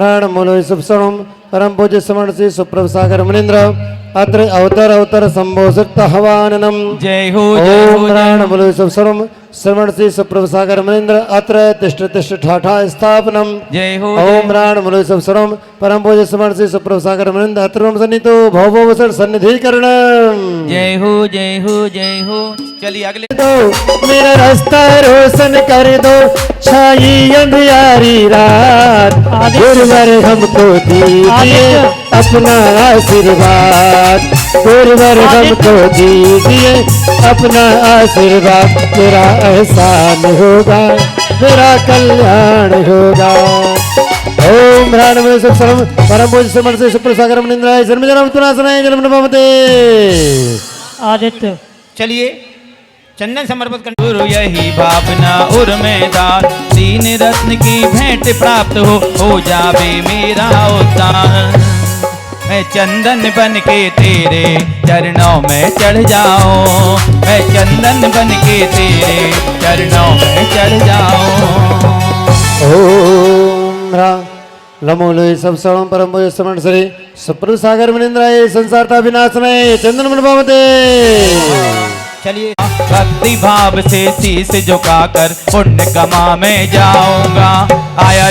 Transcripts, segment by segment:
म्राण मूलो सुपसणम परम पूज्य समण श्री सुप्रभ सागर मुनीन्द्र अत्र अवतर अवतर संभोषित हवाननम जय हो ओम म्राण मूलो सुपसणम श्रवण श्री सुप्रभ सागर मुनीन्द्र अत्र तिष्ठ तिष्ठ ठाठा स्थापनम जय हो ओम म्राण मूलो सुपसणम परम पूज्य समण श्री सुप्रभ सागर मुनीन्द्र अत्र सन्नितो भव वसर सन्निधिकरणम जय हो जय हो जय हो। चलिए अगले दो मेरा रास्ता रोशन कर दो छाई अंधियारी रात गुरुवर हमको दीजिए अपना आशीर्वाद गुरुवर हमको दीजिए अपना आशीर्वाद तेरा एहसान होगा मेरा कल्याण होगा। ओम ह्राण सर्व परम पूज्य समर्थ से सुप्रसागर मुनीन्द्राय जन्म जन्म तुनासनाय जन्म नमते आदित्य। चलिए चंदन समर्पित कर गुरु यही भावना उर्मेदार तीन रत्न की भेंट प्राप्त हो जावे मेरा उद्धार। मैं चंदन बन के तेरे चरणों में चढ़ जाऊं मैं चंदन बन के तेरे चरणों में चढ़ जाऊं। ओम नमो लोय सब सर्वं परम पूज्य समण श्री सुप्रभ सागर मुनीन्द्राय संसारता विनाशनाय चंदन मनभावते। चलिए भक्ति भाव से शीश झुकाकर पुण्य कमा में जाऊंगा। आया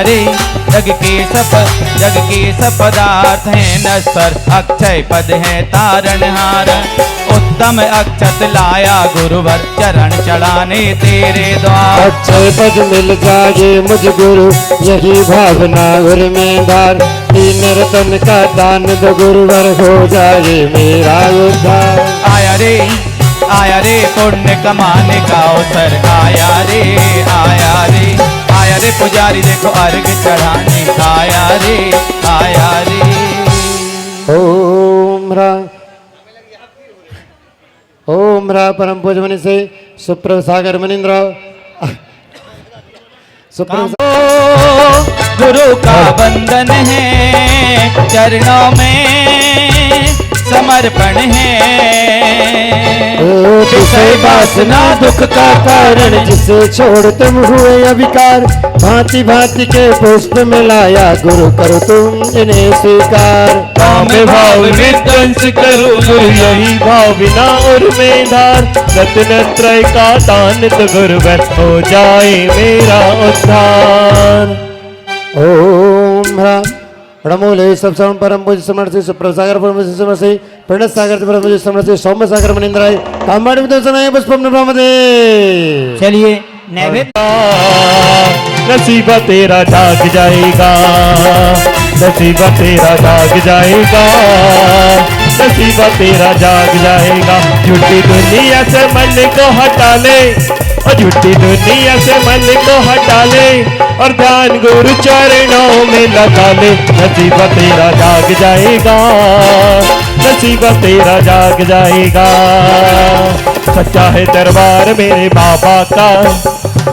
रे जग के सब पदार्थ हैं नश्वर अक्षय पद है तारणहार। उत्तम अक्षत लाया गुरुवर चरण चढ़ाने तेरे द्वार। अक्षय पद मिल जाए मुझ गुरु यही भावना उर्मेदार तीन रतन का दान दो गुरुवर हो जाए मेरा उद्धार। आया रे पुण्य कमाने का अवसर आया रे पुजारी देखो अर्घ चढ़ाने आया रे। ओम रा परम पूज्य मनि से सुप्रभ सागर मुनीन्द्र गुरु का बंधन है चरणों में समर्पण है। जिसे वासना दुख का कारण जिसे छोड़ तुम हुए अविकार भांति भांति के पुष्प मिलाया गुरु करो तुम इन्हें स्वीकार। में भाव विध्वंस करो गुरु यही भाव बिना उर्मेदार रत्न त्रय का दान तो गुरुवर हो जाए मेरा उद्धार। ओम णमूले सब सर्वं परम पूज्य समर्थ श्री सुप्रभ सागर परम पूज्य समर्थ श्री प्रणत सागर परम पूज्य समर्थ श्री सौम्य सागर मुनीन्द्राय कामाड़ि विदर्शनाय पुष्पम नमते। चलिए नैवेद्य नसीबा तेरा जाग जाएगा नसीबा तेरा जाग जाएगा नसीबा तेरा जाग जाएगा। झूठी दुनिया से मन को हटा ले और झूठी दुनिया से मन को हटा ले और ध्यान गुरु चरणों में लगा ले। नसीबा तेरा जाग जाएगा नसीबा तेरा जाग जाएगा। सच्चा है दरबार मेरे बाबा का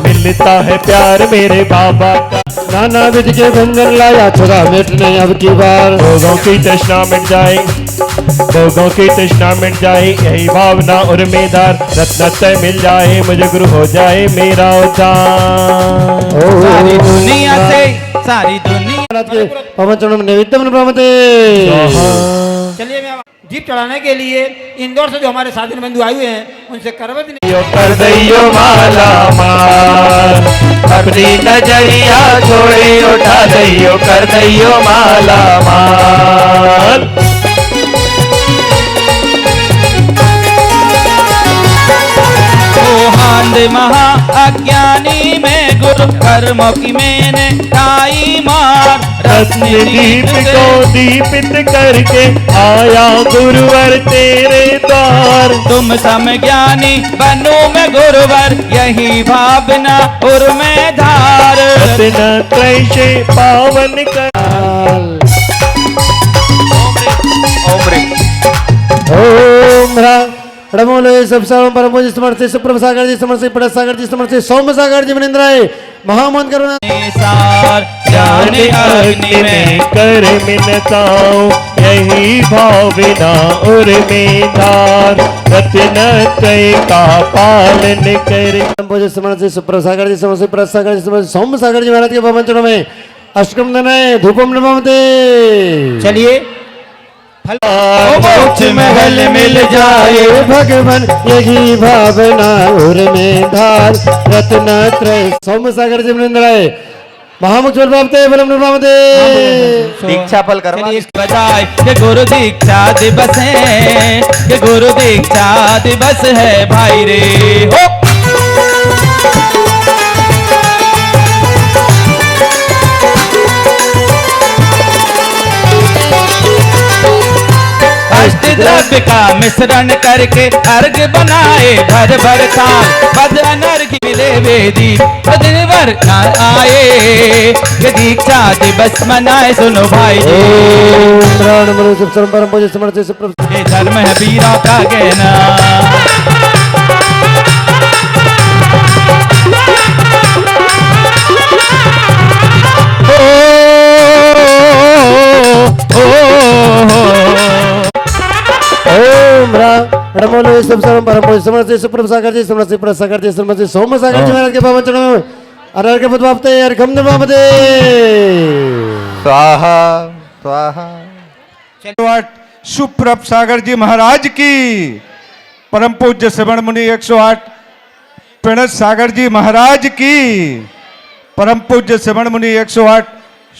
मिलता है प्यार मेरे बाबा का। नाना विध के बंधन लाया छुड़ा मिटने अब की बार। लोगों की तृष्णा मिट जाए लोगों की तृष्णा मिट जाए यही भावना उर्मेदार रत्नत्रय मिल जाए मुझे गुरु हो जाए मेरा उद्धार। सारी दुनिया के पवन चरण नैवेद्यम नमते। चलिए मैं दीप चढ़ाने के लिए इंदौर से जो हमारे साधन बंधु आए हुए हैं उनसे करवत कर दैयो माला मार अपनी नजरिया छोड़े उठा दैयो कर दैयो माला मार। महा अज्ञानी में गुरु कर्मों की मैंने ढाई मार। रत्न दीप को दीपित करके आया गुरुवर तेरे द्वार। तुम सम ज्ञानी बनूं मैं गुरुवर यही भावना उर्मेदार। रत्न त्रय से पावन कर ओम णमूले सब सर्वं परम पूज्य समर्थ श्री सुप्रभ सागर जी समर्थ श्री प्रणत सागर जी समर्थ श्री सौम्य सागर जी मुनीन्द्राय महामंत्र करुणा ज्ञान अग्नि में कर मिनताऊं यही भाव बिना उर्मेदार रत्न त्रय का पालन कर। पूज्य समर्थ श्री सुप्रभ सागर जी समर्थ श्री प्रणत सागर जी समर्थ सौम्य सागर जी महाराज के भवन चरणों में अष्टकम दनाय धूपम नमते। चलिए फल मोक्ष महल मिल जाए भगवान यही भावना उर में धार रत्न त्रय सौम्य सागर जी मनिंद्राय महामुख्य प्राप्ते फलम नमते। दीक्षा फल करवा चलिए बजाए कि गुरु दीक्षा दिवस है, कि गुरु दीक्षा दिवस है भाई रे हो। अष्ट द्रव्य का मिश्रण करके अर्घ बनाए भर भर थाल बद अनर्घ मिले वेदी तो दिन भर न आए ये दीक्षा दिवस मनाए सुनो भाई जी। प्राण मनु सब सर्व परम पूज्य समर्थ से प्रभु ये धर्म है वीरों का गहना। ओम रमोलो सब सर्व परम पूज्य समर्थ से प्रभु सागर जी समर्थ से प्रभु सागर जी समर्थ से सौम्य सागर जी महाराज के पावन चरणों में अरहर के पद प्राप्ते अर्घम नमते। स्वाहा स्वाहा। सुप्रभ सागर जी महाराज की, परम पूज्य श्रवण मुनि 108 प्रणत सागर जी महाराज की, परम पूज्य श्रवण मुनि 108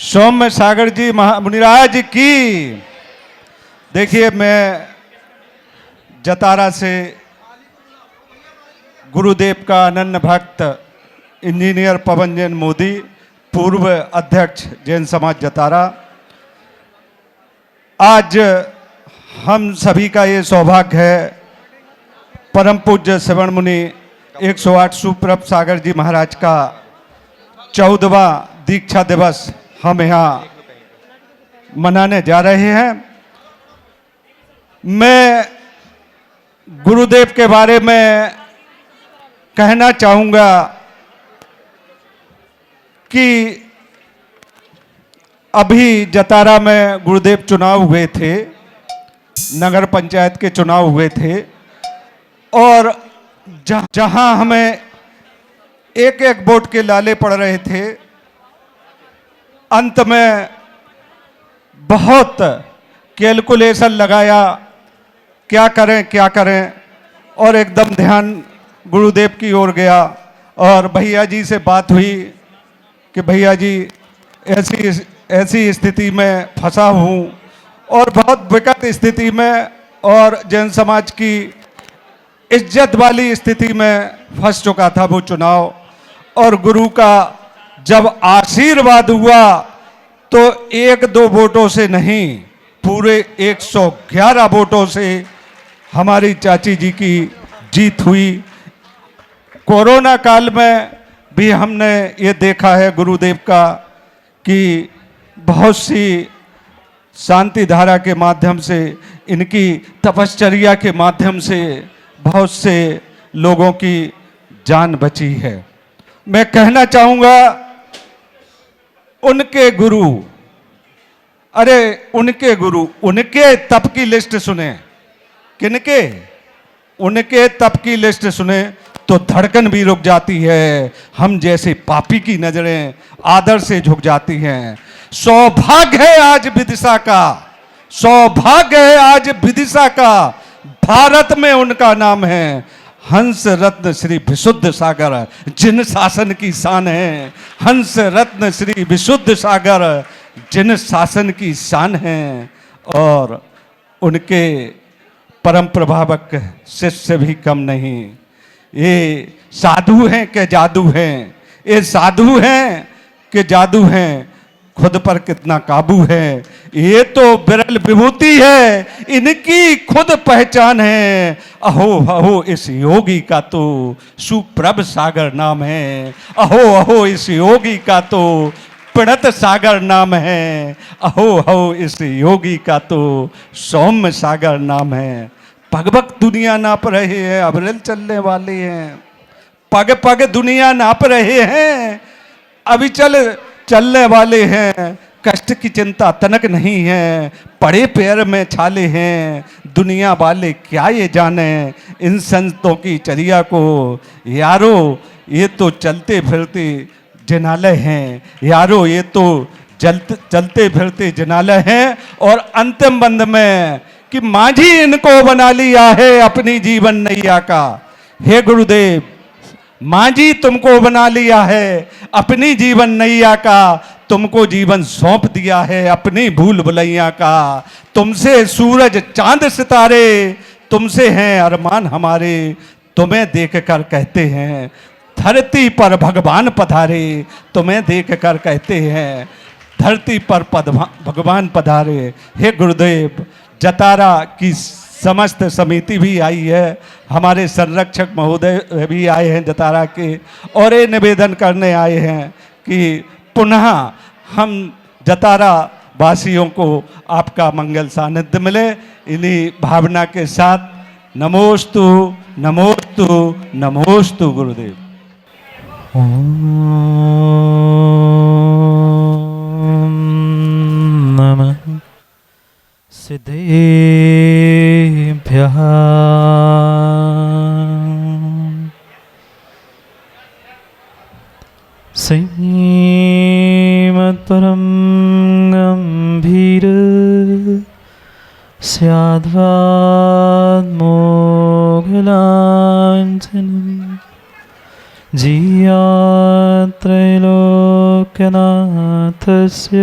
सौम्य सागर जी मुनिराज की। देखिए मैं जतारा से गुरुदेव का अनन्य भक्त इंजीनियर पवन जैन मोदी, पूर्व अध्यक्ष जैन समाज जतारा, आज हम सभी का ये सौभाग्य है परम पूज्य श्रवण मुनि 108 सुप्रभ सागर जी महाराज का 14वां दीक्षा दिवस हम यहाँ मनाने जा रहे हैं। मैं गुरुदेव के बारे में कहना चाहूँगा कि अभी जतारा में गुरुदेव चुनाव हुए थे, नगर पंचायत के चुनाव हुए थे और जहां हमें एक एक वोट के लाले पड़ रहे थे, अंत में बहुत कैलकुलेशन लगाया क्या करें और एकदम ध्यान गुरुदेव की ओर गया और भैया जी से बात हुई कि भैया जी ऐसी स्थिति में फंसा हूँ और बहुत विकट स्थिति में और जैन समाज की इज्जत वाली स्थिति में फंस चुका था वो चुनाव, और गुरु का जब आशीर्वाद हुआ तो 1-2 वोटों से नहीं, पूरे 111 वोटों से हमारी चाची जी की जीत हुई। कोरोना काल में भी हमने ये देखा है गुरुदेव का कि बहुत सी शांति धारा के माध्यम से, इनकी तपश्चर्या के माध्यम से बहुत से लोगों की जान बची है। मैं कहना चाहूँगा उनके गुरु, उनके गुरु, उनके तप की लिस्ट सुने, किनके? उनके तप की लिस्ट सुने तो धड़कन भी रुक जाती है, हम जैसे पापी की नजरें आदर से झुक जाती हैं। सौभाग्य है आज विदिशा का, सौभाग्य है आज विदिशा का, भारत में उनका नाम है हंस रत्न श्री विशुद्ध सागर, जिन शासन की शान है। हंस रत्न श्री विशुद्ध सागर, जिन शासन की शान है। और उनके परम प्रभावक शिष्य भी कम नहीं। ये साधु हैं कि जादू हैं, ये साधु हैं कि जादू हैं, खुद पर कितना काबू है ये तो विरल विभूति है, इनकी खुद पहचान है। अहो अहो इस योगी का तो सुप्रभ सागर नाम है, अहो अहो इस योगी का तो प्रणत सागर नाम है, अहो अहो इस योगी का तो सौम्य सागर नाम है। पग पग दुनिया नाप रहे हैं, अबरेल चलने वाले हैं, पग पग दुनिया नाप रहे हैं, अभी चलने वाले हैं। कष्ट की चिंता तनक नहीं है, पड़े पैर में छाले हैं, दुनिया वाले क्या ये जाने इन संतों की चर्या को। यारो ये तो चलते फिरते जिनालय हैं यारो, ये तो चलते फिरते जिनालय हैं। और अंतिम बंद में कि माझी इनको बना लिया है अपनी जीवन नैया का। हे गुरुदेव, माझी तुमको बना लिया है अपनी जीवन नैया का, तुमको जीवन सौंप दिया है अपनी भूल भुलैया का। तुमसे सूरज चांद सितारे, तुमसे हैं अरमान हमारे, तुम्हें देख कर कहते हैं धरती पर भगवान पधारे। तुम्हें देख कर कहते हैं धरती पर भगवान पधारे। हे गुरुदेव, जतारा की समस्त समिति भी आई है, हमारे संरक्षक महोदय भी आए हैं जतारा के, और ये निवेदन करने आए हैं कि पुनः हम जतारा वासियों को आपका मंगल सानिध्य मिले। इन्हीं भावना के साथ नमोस्तु नमोस्तु नमोस्तु गुरुदेव। नमः सिद्धेभ्यः श्रीमत्परं गम्भीर स्याद्वाद्मोघलाञ्छनम् जियात्रैलोक्यनाथस्य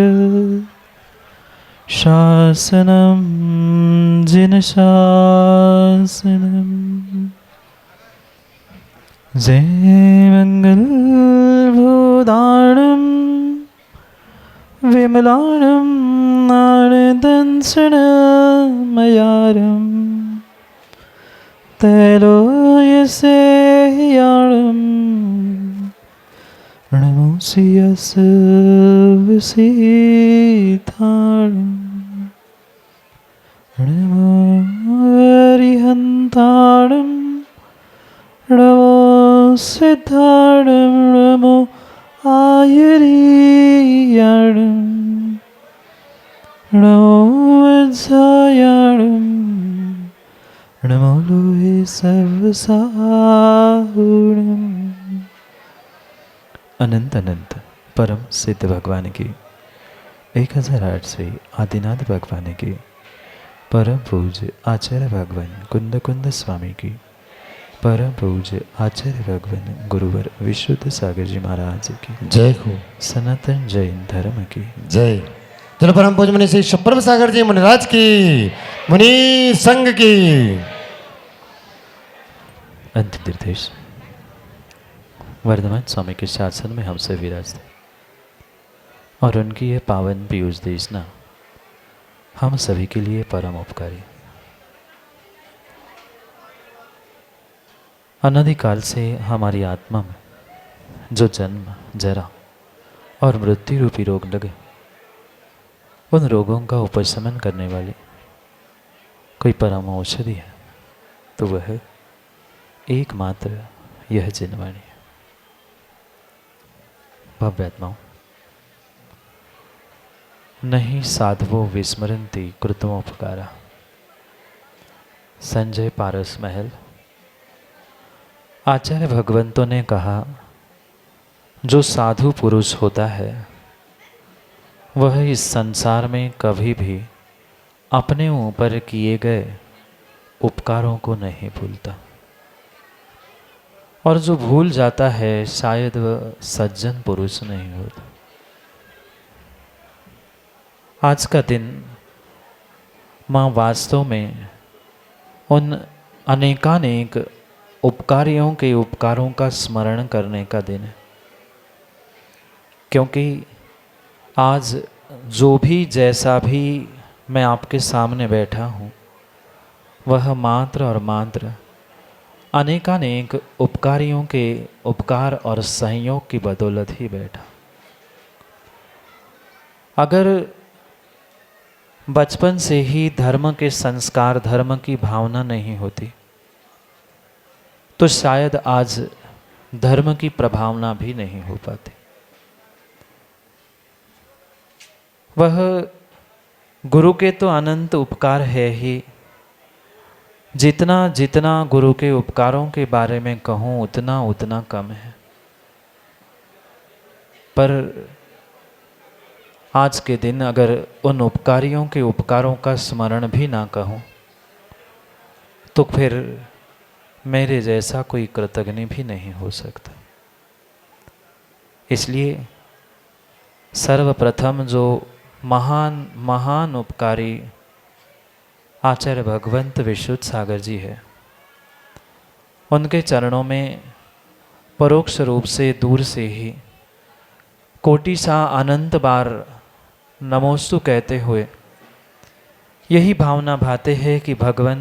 शासनं जिनशासनम्। जय मंगलभूदाणं विमलाणं आनन्दंसनमयारं त्रैलोक्यसेह्याणं नमोऽसि यस्य विसीताणं। नमो हरिहन्ताणं नमो सिद्धाणं नमो आयुरीयाणं नमो वत्सायाणं नमो लोहे सर्वसाहुणम्। अनंत अनंत परम सिद्ध भगवान की 1008वीं आदिनाथ भगवान की परम पूज्य आचार्य भगवान कुंद कुंद स्वामी की परम पूज्य आचार्य भगवान गुरुवर विशुद्ध सागर जी महाराज की जय हो। सनातन जैन धर्म की जय। चलो परम पूज्य मुनि श्री शप्रभ सागर जी मुनिराज की, मुनि संघ की। अंतिम निर्देश वर्धमान स्वामी के शासन में हमसे विराजते और उनकी ये पावन पीयूष देशना हम सभी के लिए परम उपकारी। अनादिकाल से हमारी आत्मा में जो जन्म जरा और मृत्यु रूपी रोग लगे, उन रोगों का उपशमन करने वाली कोई परम औषधि है तो वह एकमात्र यह जिनवाणी। भव्यात्माओं, नहीं साधवो विस्मरन्ति कृतमोपकारा। संजय पारस महल। आचार्य भगवंतों ने कहा, जो साधु पुरुष होता है वह इस संसार में कभी भी अपने ऊपर किए गए उपकारों को नहीं भूलता, और जो भूल जाता है शायद वह सज्जन पुरुष नहीं होता। आज का दिन माँ वास्तव में उन अनेकानेक उपकारियों के उपकारों का स्मरण करने का दिन है, क्योंकि आज जो भी जैसा भी मैं आपके सामने बैठा हूँ वह मात्र और मात्र अनेकानेक उपकारियों के उपकार और सहयोग की बदौलत ही बैठा। अगर बचपन से ही धर्म के संस्कार, धर्म की भावना नहीं होती तो शायद आज धर्म की प्रभावना भी नहीं हो पाती। वह गुरु के तो अनंत उपकार है ही, जितना जितना गुरु के उपकारों के बारे में कहूँ उतना उतना कम है। पर आज के दिन अगर उन उपकारियों के उपकारों का स्मरण भी ना कहूँ तो फिर मेरे जैसा कोई कृतज्ञ भी नहीं हो सकता। इसलिए सर्वप्रथम जो महान महान उपकारी आचार्य भगवंत विशुद्ध सागर जी है, उनके चरणों में परोक्ष रूप से दूर से ही कोटि सा अनंत बार नमोस्तु कहते हुए यही भावना भाते हैं कि भगवान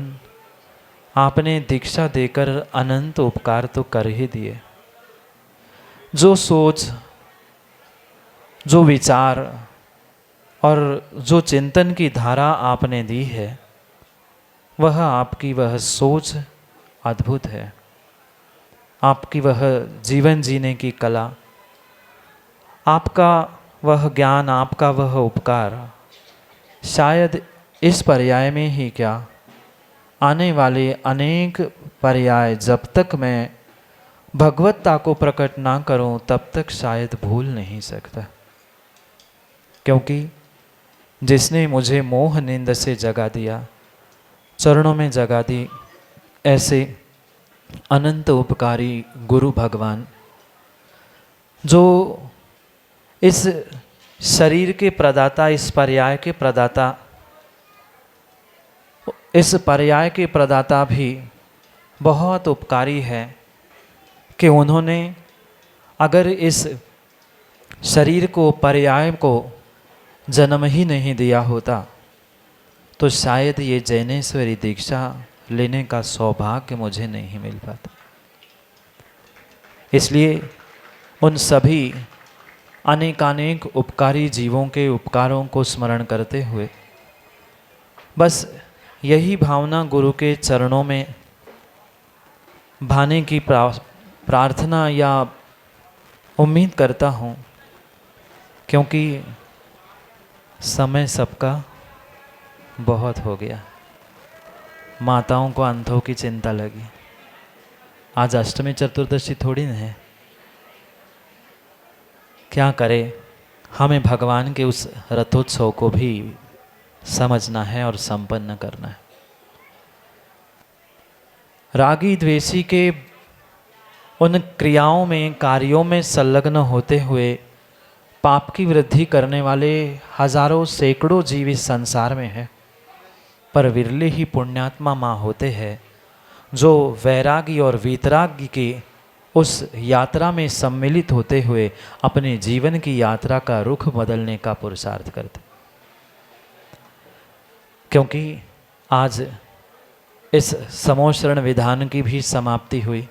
आपने दीक्षा देकर अनंत उपकार तो कर ही दिए। जो सोच, जो विचार और जो चिंतन की धारा आपने दी है, वह आपकी वह सोच अद्भुत है। आपकी वह जीवन जीने की कला, आपका वह ज्ञान, आपका वह उपकार शायद इस पर्याय में ही क्या, आने वाले अनेक पर्याय जब तक मैं भगवत्ता को प्रकट ना करूं तब तक शायद भूल नहीं सकता। क्योंकि जिसने मुझे मोह निंद से जगा दिया, चरणों में जगा दी, ऐसे अनंत उपकारी गुरु भगवान जो इस शरीर के प्रदाता, इस पर्याय के प्रदाता, इस पर्याय के प्रदाता भी बहुत उपकारी है कि उन्होंने अगर इस शरीर को, पर्याय को जन्म ही नहीं दिया होता तो शायद ये जैनेश्वरी दीक्षा लेने का सौभाग्य मुझे नहीं मिल पाता। इसलिए उन सभी अनेकानेक उपकारी जीवों के उपकारों को स्मरण करते हुए बस यही भावना गुरु के चरणों में भाने की प्रार्थना या उम्मीद करता हूँ, क्योंकि समय सबका बहुत हो गया। माताओं को अंधों की चिंता लगी। आज अष्टमी चतुर्दशी थोड़ी न है। क्या करे, हमें भगवान के उस रथोत्सव को भी समझना है और संपन्न करना है। रागी द्वेषी के उन क्रियाओं में, कार्यों में संलग्न होते हुए पाप की वृद्धि करने वाले हजारों सैकड़ों जीव इस संसार में हैं, पर विरले ही पुण्यात्मा माँ होते हैं जो वैरागी और वीतरागी के उस यात्रा में सम्मिलित होते हुए अपने जीवन की यात्रा का रुख बदलने का पुरुषार्थ करते। क्योंकि आज इस समोश्रण विधान की भी समाप्ति हुई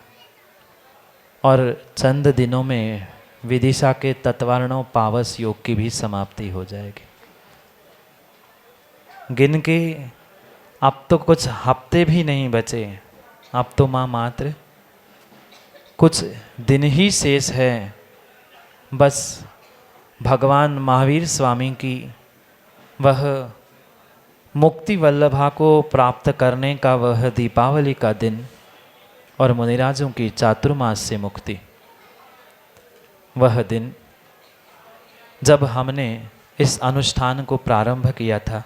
और चंद दिनों में विदिशा के तत्वार्णव पावस योग की भी समाप्ति हो जाएगी। गिन के अब तो कुछ हफ्ते भी नहीं बचे, अब तो माँ मात्र कुछ दिन ही शेष है। बस भगवान महावीर स्वामी की वह मुक्ति वल्लभा को प्राप्त करने का वह दीपावली का दिन और मुनिराजों की चातुर्मास से मुक्ति, वह दिन जब हमने इस अनुष्ठान को प्रारंभ किया था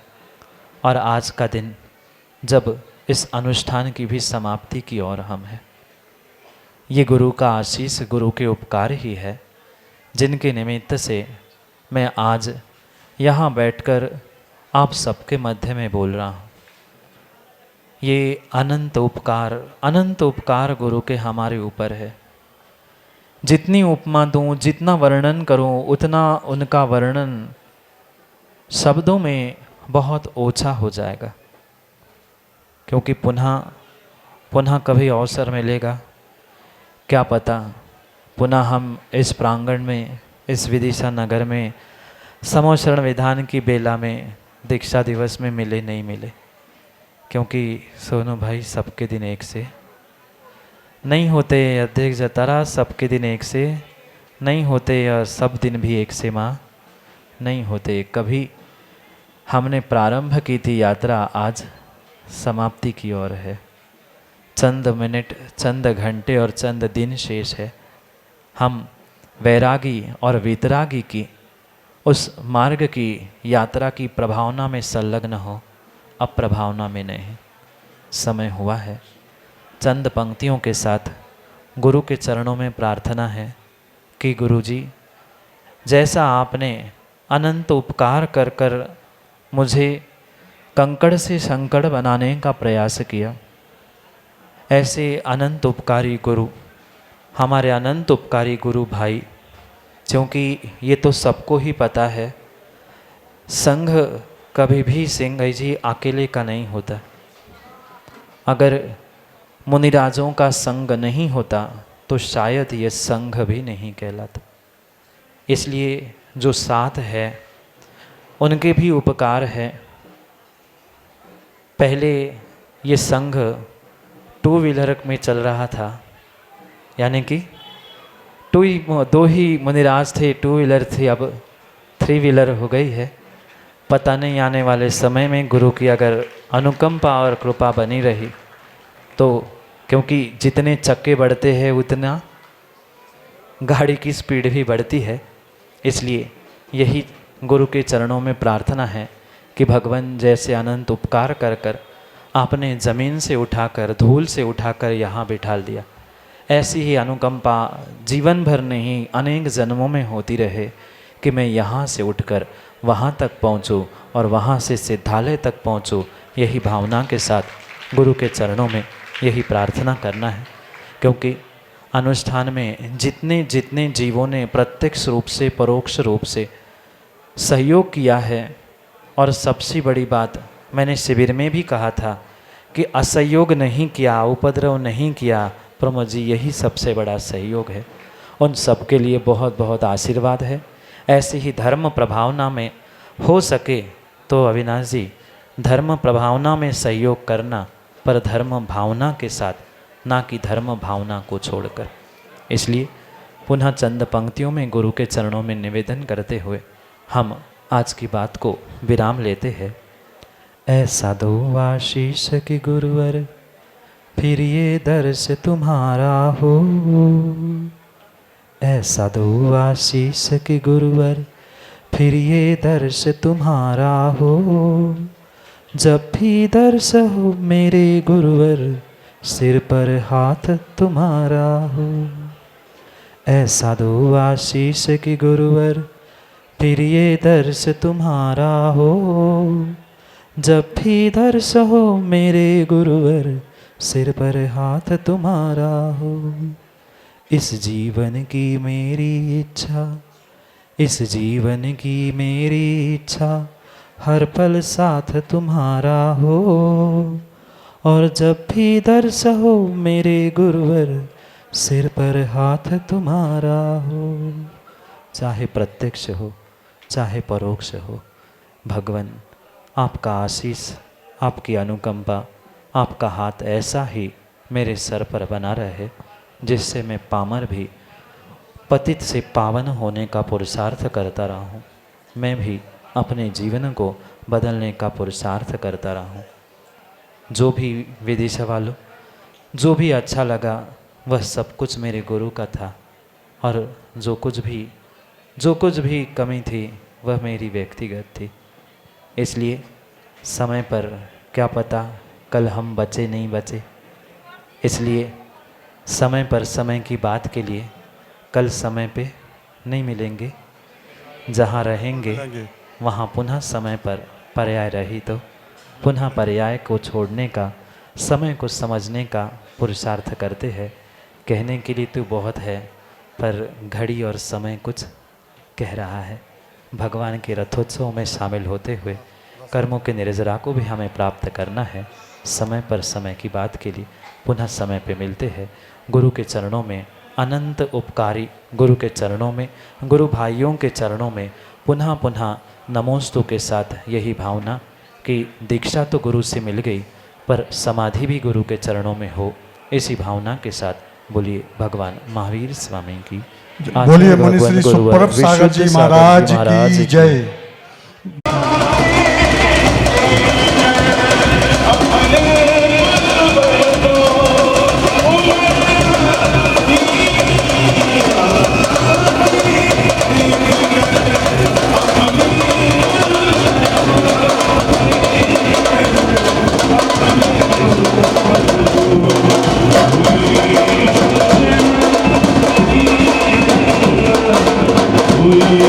और आज का दिन जब इस अनुष्ठान की भी समाप्ति की ओर हम हैं। ये गुरु का आशीष, गुरु के उपकार ही है जिनके निमित्त से मैं आज यहाँ बैठकर आप सबके मध्य में बोल रहा हूँ। ये अनंत उपकार गुरु के हमारे ऊपर है। जितनी उपमा दूँ, जितना वर्णन करूँ, उतना उनका वर्णन शब्दों में बहुत ओछा हो जाएगा, क्योंकि पुनः कभी अवसर मिलेगा, क्या पता पुनः हम इस प्रांगण में, इस विदिशा नगर में समोश्रण विधान की बेला में दीक्षा दिवस में मिले नहीं मिले, क्योंकि सोनू भाई सबके दिन एक से नहीं होते, अध्यक्ष जतारा सबके दिन एक से नहीं होते, और सब दिन भी एक से माँ नहीं होते। कभी हमने प्रारंभ की थी यात्रा, आज समाप्ति की ओर है। चंद मिनट, चंद घंटे और चंद दिन शेष है। हम वैरागी और वीतरागी की उस मार्ग की यात्रा की प्रभावना में संलग्न हो, अब प्रभावना में नहीं। समय हुआ है। चंद पंक्तियों के साथ गुरु के चरणों में प्रार्थना है कि गुरु जी, जैसा आपने अनंत उपकार कर कर मुझे कंकड़ से शंकड़ बनाने का प्रयास किया, ऐसे अनंत उपकारी गुरु, हमारे अनंत उपकारी गुरु भाई, क्योंकि ये तो सबको ही पता है, संघ कभी भी सिंह जी अकेले का नहीं होता। अगर मुनिराजों का संग नहीं होता तो शायद ये संघ भी नहीं कहलाता। इसलिए जो साथ है उनके भी उपकार है। पहले ये संघ 2 व्हीलर में चल रहा था, यानी कि दो ही मुनिराज थे, 2 व्हीलर थे, अब 3 व्हीलर हो गई है। पता नहीं आने वाले समय में गुरु की अगर अनुकंपा और कृपा बनी रही तो, क्योंकि जितने चक्के बढ़ते हैं उतना गाड़ी की स्पीड भी बढ़ती है। इसलिए यही गुरु के चरणों में प्रार्थना है कि भगवान जैसे अनंत उपकार कर कर आपने ज़मीन से उठाकर, धूल से उठाकर यहाँ बिठा दिया, ऐसी ही अनुकंपा जीवन भर नहीं अनेक जन्मों में होती रहे कि मैं यहाँ से उठकर वहाँ तक पहुँचूँ और वहाँ से सिद्धालय तक पहुँचूँ। यही भावना के साथ गुरु के चरणों में यही प्रार्थना करना है। क्योंकि अनुष्ठान में जितने जितने जीवों ने प्रत्यक्ष रूप से, परोक्ष रूप से सहयोग किया है, और सबसे बड़ी बात मैंने शिविर में भी कहा था कि असहयोग नहीं किया, उपद्रव नहीं किया, प्रमोद जी, यही सबसे बड़ा सहयोग है। उन सबके लिए बहुत बहुत आशीर्वाद है। ऐसे ही धर्म प्रभावना में हो सके तो अविनाश जी, धर्म प्रभावना में सहयोग करना, पर धर्म भावना के साथ, ना कि धर्म भावना को छोड़कर। इसलिए पुनः चंद पंक्तियों में गुरु के चरणों में निवेदन करते हुए हम आज की बात को विराम लेते हैं। ऐसा दो आशीष कि गुरुवर फिर ये दर्श तुम्हारा हो, ऐसा दो आशीष कि गुरुवर फिर ये दर्श तुम्हारा हो, जब भी दर्श हो मेरे गुरुवर सिर पर हाथ तुम्हारा हो। ऐसा दो आशीष कि गुरुवर फिर ये दर्श तुम्हारा हो, जब भी दर्श हो मेरे गुरुवर सिर पर हाथ तुम्हारा हो। इस जीवन की मेरी इच्छा, इस जीवन की मेरी इच्छा हर पल साथ तुम्हारा हो, और जब भी दर्श हो मेरे गुरुवर सिर पर हाथ तुम्हारा हो। चाहे प्रत्यक्ष हो चाहे परोक्ष हो, भगवान आपका आशीष, आपकी अनुकंपा, आपका हाथ ऐसा ही मेरे सर पर बना रहे, जिससे मैं पामर भी पतित से पावन होने का पुरुषार्थ करता रहा हूँ। मैं भी अपने जीवन को बदलने का पुरुषार्थ करता रहा हूँ। जो भी विदिशा वालों, जो भी अच्छा लगा वह सब कुछ मेरे गुरु का था, और जो कुछ भी कमी थी वह मेरी व्यक्तिगत थी। इसलिए समय पर क्या पता कल हम बचे नहीं बचे, इसलिए समय पर समय की बात के लिए कल समय पे नहीं मिलेंगे। जहाँ रहेंगे वहाँ पुनः समय पर पर्याय रही तो पुनः पर्याय को छोड़ने का, समय को समझने का पुरुषार्थ करते हैं। कहने के लिए तो बहुत है, पर घड़ी और समय कुछ कह रहा है। भगवान के रथोत्सव में शामिल होते हुए कर्मों के निर्जरा को भी हमें प्राप्त करना है। समय पर समय की बात के लिए पुनः समय पे मिलते हैं। गुरु के चरणों में, अनंत उपकारी गुरु के चरणों में, गुरु भाइयों के चरणों में पुनः पुनः नमोस्तु के साथ यही भावना कि दीक्षा तो गुरु से मिल गई, पर समाधि भी गुरु के चरणों में हो, इसी भावना के साथ बोलिए भगवान महावीर स्वामी की, बोलिए मुनिश्री सुप्रभ सागर जी महाराज की जय। Hindi!